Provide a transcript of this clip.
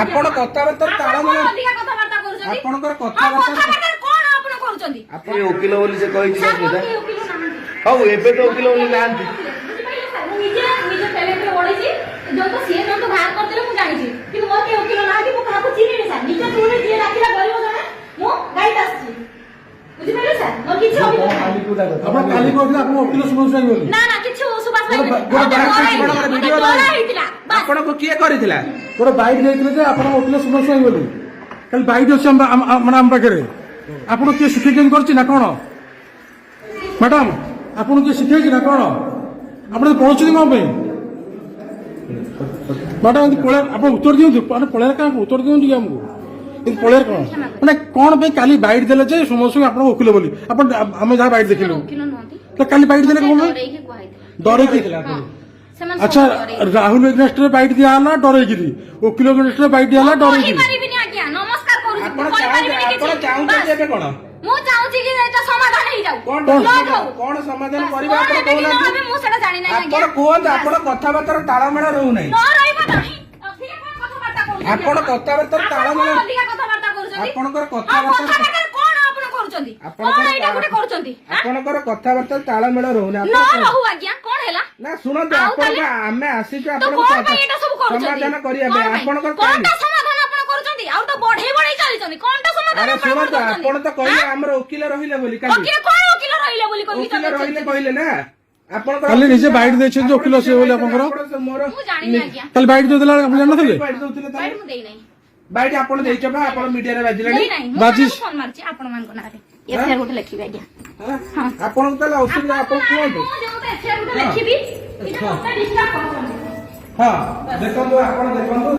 ଆପଣ କଥାବାର୍ତ୍ତା ତାଳମେଳ ଆପଣଙ୍କର କଥାବାର୍ତ୍ତା କଣ ଆପଣ କରୁଛନ୍ତି? ଆପଣ ଓକିଲ ବୋଲି ସେ କହିଛି ସେଇଟା। ହଉ ଏବେ ତ ଓକିଲ ବୋଲି ନାହାନ୍ତି। ଆପଣଙ୍କୁ କିଏ କରିଥିଲା? ଗୋଟେ ବାଇକ୍ ଯାଇଥିଲେ ଯେ ଆପଣ ଓକିଲ ସୁମନ ସ୍ୱାଇଁ ବୋଲି ଖାଲି ବାଇକ୍ ଅଛି ମାନେ ଆମ ପାଖରେ। ଆପଣ କିଏ ଶିଖେଇଛନ୍ତି କରିଛି ନା କଣ ମ୍ୟାଡାମ? ଆପଣ କିଏ ଶିଖେଇଛି ନା କଣ? ଆପଣ ପଢୁଛନ୍ତି କଣ ପାଇଁ ମ୍ୟାଡାମ? ଏମିତି ପଳେଇ ଆପଣ ଉତ୍ତର ଦିଅନ୍ତୁ। ମାନେ ପଳେଇଲେ କାହାକୁ ଉତ୍ତର ଦିଅନ୍ତୁ କି ଆମକୁ? ଏମିତି ପଳେଇଲେ କଣ ମାନେ କଣ ପାଇଁ କାଲି ବାଇଟ୍ ଦେଲେ ଯେ ସୁମନ ସ୍ୱାଇଁ ଆପଣ ଓକିଲ ବୋଲି? ଆପଣ ଆମେ ଯାହା ବାଇଟ୍ ଦେଖିଲୁ କାଲି ବାଇଟ୍ ଦେଲେ କଣ ଡରେଇକି? अच्छा राहुल एग्नेस्ट रे बाइट दिया हला डरेगिरी, वकील एग्नेस्ट रे बाइट दिया हला डरेगिरी। परिबिनी आज्ञा नमस्कार करू छी। आपण चाहूचे एबे कोन? मु चाहूची कि एटा समाधान हे जाऊ। कोन समाधान परिबा आपण कोन? अबे मु सेटा जानि नै आज्ञा। आपण कोन आपण कथाबार्ता ताळमेळ रहू नै। न रहिबो नाही। अधिक कथाबार्ता करू। आपण कथाबार्ता ताळमेळ अधिक कथाबार्ता करू छी। आपणकर कथाबार्ता कोन आपण करूचंदी? कोन एटा गुटे करूचंदी? आपणकर कथाबार्ता ताळमेळ रहू नै। न रहू आज्ञा कोन हेला? ना सुनंतु आपण आमे आसी छ आपण समाधान करिया बे आपणकर कोनटा समाधान आपण करूचंदी? आउ तो बढ़े बढ़े चली चंदी। कोनटा समाधान अरे सुनंतु आपण तो कहिए हमर वकील रहिले बोली काली। वकील कोन वकील रहिले बोली कहि वकील रहिले कहले ना आपण काली निजे बाइट देछ जो वकील से बोली आपनकर मु जानि नै आज्ञा। काली बाइट दे देला आपण जान नथिले? बाइट दउतिले त बाइट मु देई नै। बाइट आपण देइछ बा आपण मीडिया रे बाजिलानी बाजिस फोन मारछि आपण मान को नारे एफआईआर गुटे लिखि आज्ञा। हां आपण तला औषध आपण कोन मु जो एफआईआर गुटे लिखिबी इटा मते डिस्टर्ब करछन। हां देखंतु आपण देखंतु